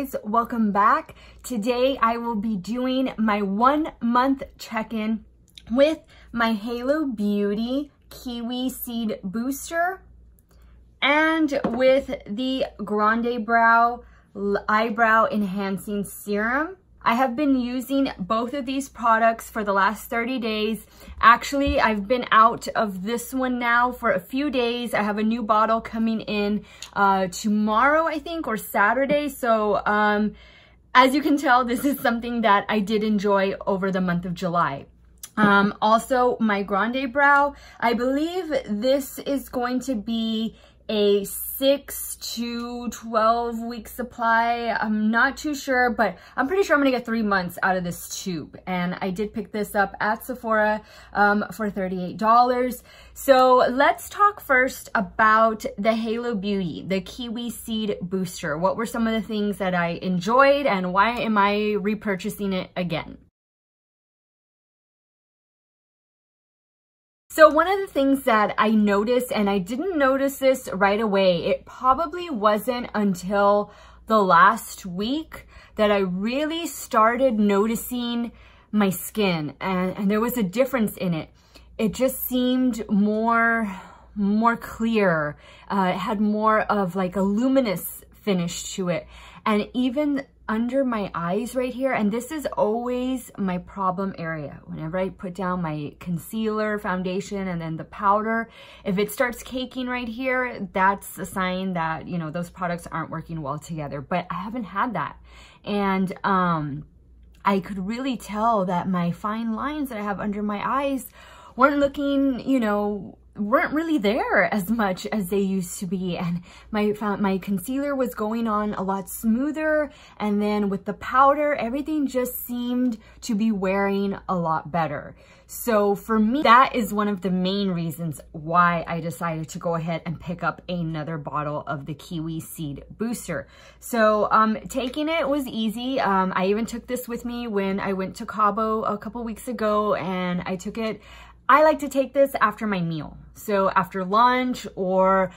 guys, welcome back. Today I will be doing my 1 month check-in with my Halo Beauty Kiwi Seed Booster and with the GrandeBrow Eyebrow Enhancing Serum. I have been using both of these products for the last 30 days. Actually, I've been out of this one now for a few days. I have a new bottle coming in tomorrow, I think, or Saturday. So as you can tell, this is something that I did enjoy over the month of July. Also, my GrandeBrow, I believe this is going to be a 6 to 12 week supply. I'm not too sure, but I'm pretty sure I'm gonna get 3 months out of this tube. And I did pick this up at Sephora for $38. So let's talk first about the Halo Beauty, the Kiwi Seed Booster. What were some of the things that I enjoyed and why am I repurchasing it again? So one of the things that I noticed, and I didn't notice this right away, it probably wasn't until the last week that I really started noticing my skin, and there was a difference in it. It just seemed more clear. It had more of like a luminous finish to it. And even under my eyes right here, and this is always my problem area. Whenever I put down my concealer, foundation, and then the powder, if it starts caking right here, that's a sign that, you know, those products aren't working well together. But I haven't had that. And I could really tell that my fine lines that I have under my eyes weren't looking, you know, weren't really there as much as they used to be, and my concealer was going on a lot smoother, and then with the powder everything just seemed to be wearing a lot better. So for me, that is one of the main reasons why I decided to go ahead and pick up another bottle of the Kiwi Seed Booster. So taking it was easy. I even took this with me when I went to Cabo a couple weeks ago, and I took it. I like to take this after my meal. So after lunch or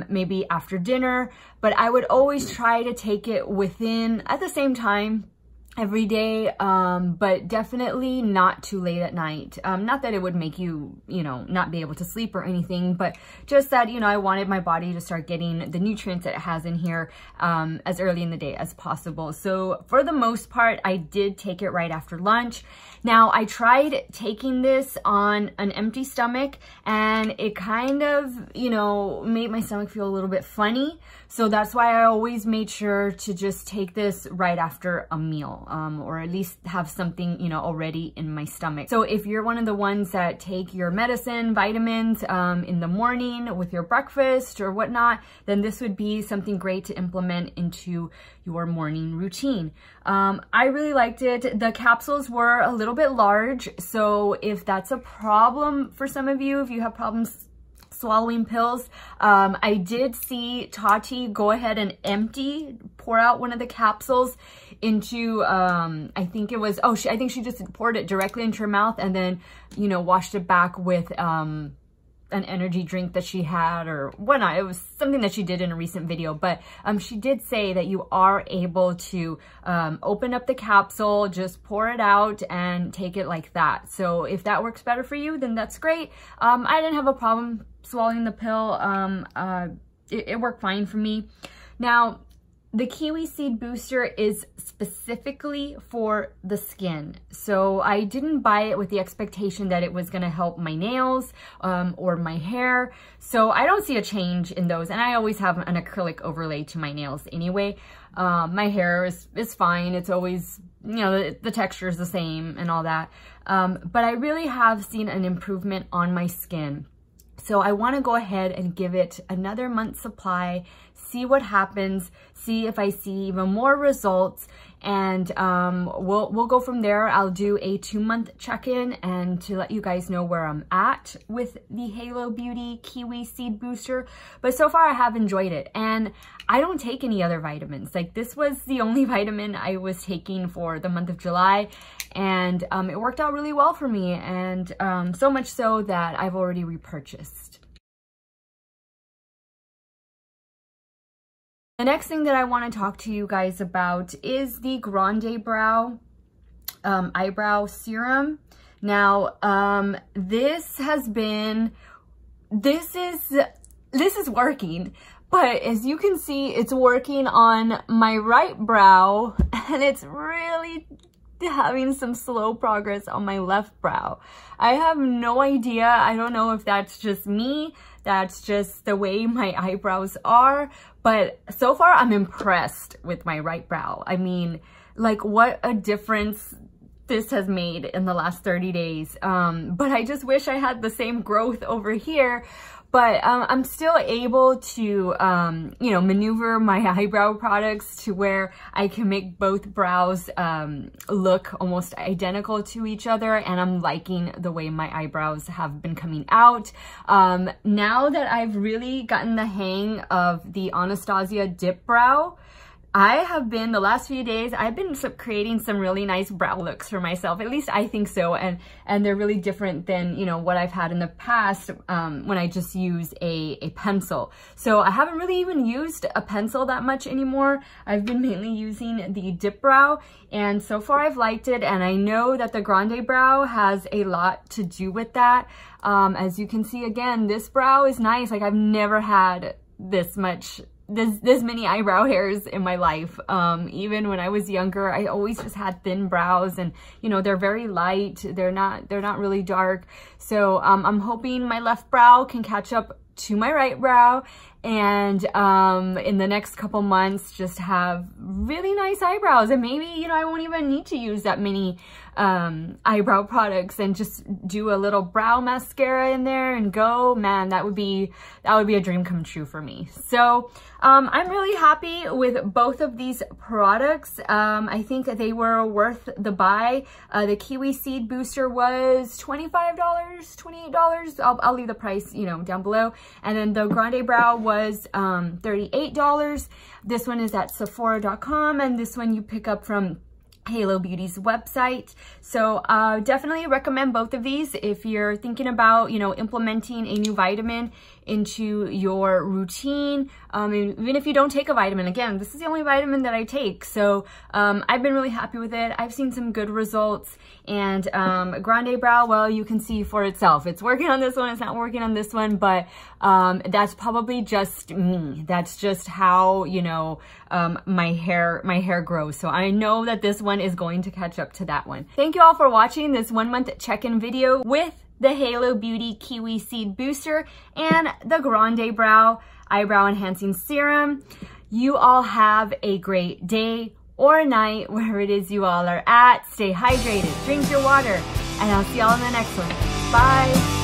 maybe after dinner, but I would always try to take it at the same time every day, but definitely not too late at night. Not that it would make you, you know, not be able to sleep or anything, but just that, you know, I wanted my body to start getting the nutrients that it has in here as early in the day as possible. So for the most part, I did take it right after lunch. Now, I tried taking this on an empty stomach, and it kind of, you know, made my stomach feel a little bit funny. So that's why I always made sure to just take this right after a meal, or at least have something, you know, already in my stomach. So if you're one of the ones that take your medicine, vitamins in the morning with your breakfast or whatnot, then this would be something great to implement into your morning routine. I really liked it. The capsules were a little bit large, so if that's a problem for some of you, if you have problems swallowing pills, I did see Tati go ahead and pour out one of the capsules into, I think it was, I think she just poured it directly into her mouth and then, you know, washed it back with an energy drink that she had or whatnot. It was something that she did in a recent video, but she did say that you are able to open up the capsule, just pour it out and take it like that. So if that works better for you, then that's great. I didn't have a problem swallowing the pill. It worked fine for me. Now, the Kiwi Seed Booster is specifically for the skin. So I didn't buy it with the expectation that it was gonna help my nails or my hair. So I don't see a change in those. And I always have an acrylic overlay to my nails anyway. My hair is fine. It's always, you know, the texture is the same and all that. But I really have seen an improvement on my skin. So I want to go ahead and give it another month's supply, see what happens, see if I see even more results, and we'll go from there. I'll do a 2-month check-in and to let you guys know where I'm at with the Halo Beauty Kiwi Seed Booster. But so far I have enjoyed it, and I don't take any other vitamins. Like, this was the only vitamin I was taking for the month of July, and it worked out really well for me, and so much so that I've already repurchased. The next thing that I want to talk to you guys about is the GrandeBrow Eyebrow Serum. Now, this is working, but as you can see, it's working on my right brow, and it's really having some slow progress on my left brow. I have no idea. I don't know if that's just me, that's just the way my eyebrows are, but so far I'm impressed with my right brow. I mean, like, what a difference this has made in the last 30 days. But I just wish I had the same growth over here. But I'm still able to, you know, maneuver my eyebrow products to where I can make both brows look almost identical to each other. And I'm liking the way my eyebrows have been coming out. Now that I've really gotten the hang of the Anastasia DipBrow, I have been, the last few days, I've been creating some really nice brow looks for myself. At least I think so. And they're really different than, you know, what I've had in the past when I just use a pencil. So I haven't really even used a pencil that much anymore. I've been mainly using the DipBrow, and so far I've liked it. And I know that the GrandeBrow has a lot to do with that. As you can see, again, this brow is nice. Like, I've never had this many eyebrow hairs in my life. Even when I was younger, I always just had thin brows, and you know, they're very light. They're not really dark. So I'm hoping my left brow can catch up to my right brow, and in the next couple months just have really nice eyebrows. And maybe, you know, I won't even need to use that many eyebrow products, and just do a little brow mascara in there and go. Man, that would be a dream come true for me. So I'm really happy with both of these products. I think they were worth the buy. The Kiwi Seed Booster was $25, $28. I'll leave the price, you know, down below. And then the GrandeBrow was $38. This one is at Sephora.com, and this one you pick up from Halo Beauty's website. So definitely recommend both of these if you're thinking about, you know, implementing a new vitamin into your routine. Even if you don't take a vitamin, again, this is the only vitamin that I take. So I've been really happy with it. I've seen some good results. And GrandeBrow, well, you can see for itself. It's working on this one, it's not working on this one, but that's probably just me. That's just how, you know, my hair grows. So I know that this one is going to catch up to that one. Thank you all for watching this 1 month check-in video with the Halo Beauty Kiwi Seed Booster and the GrandeBrow Eyebrow Enhancing Serum. You all have a great day or night, wherever it is you all are at. Stay hydrated, drink your water, and I'll see y'all in the next one. Bye.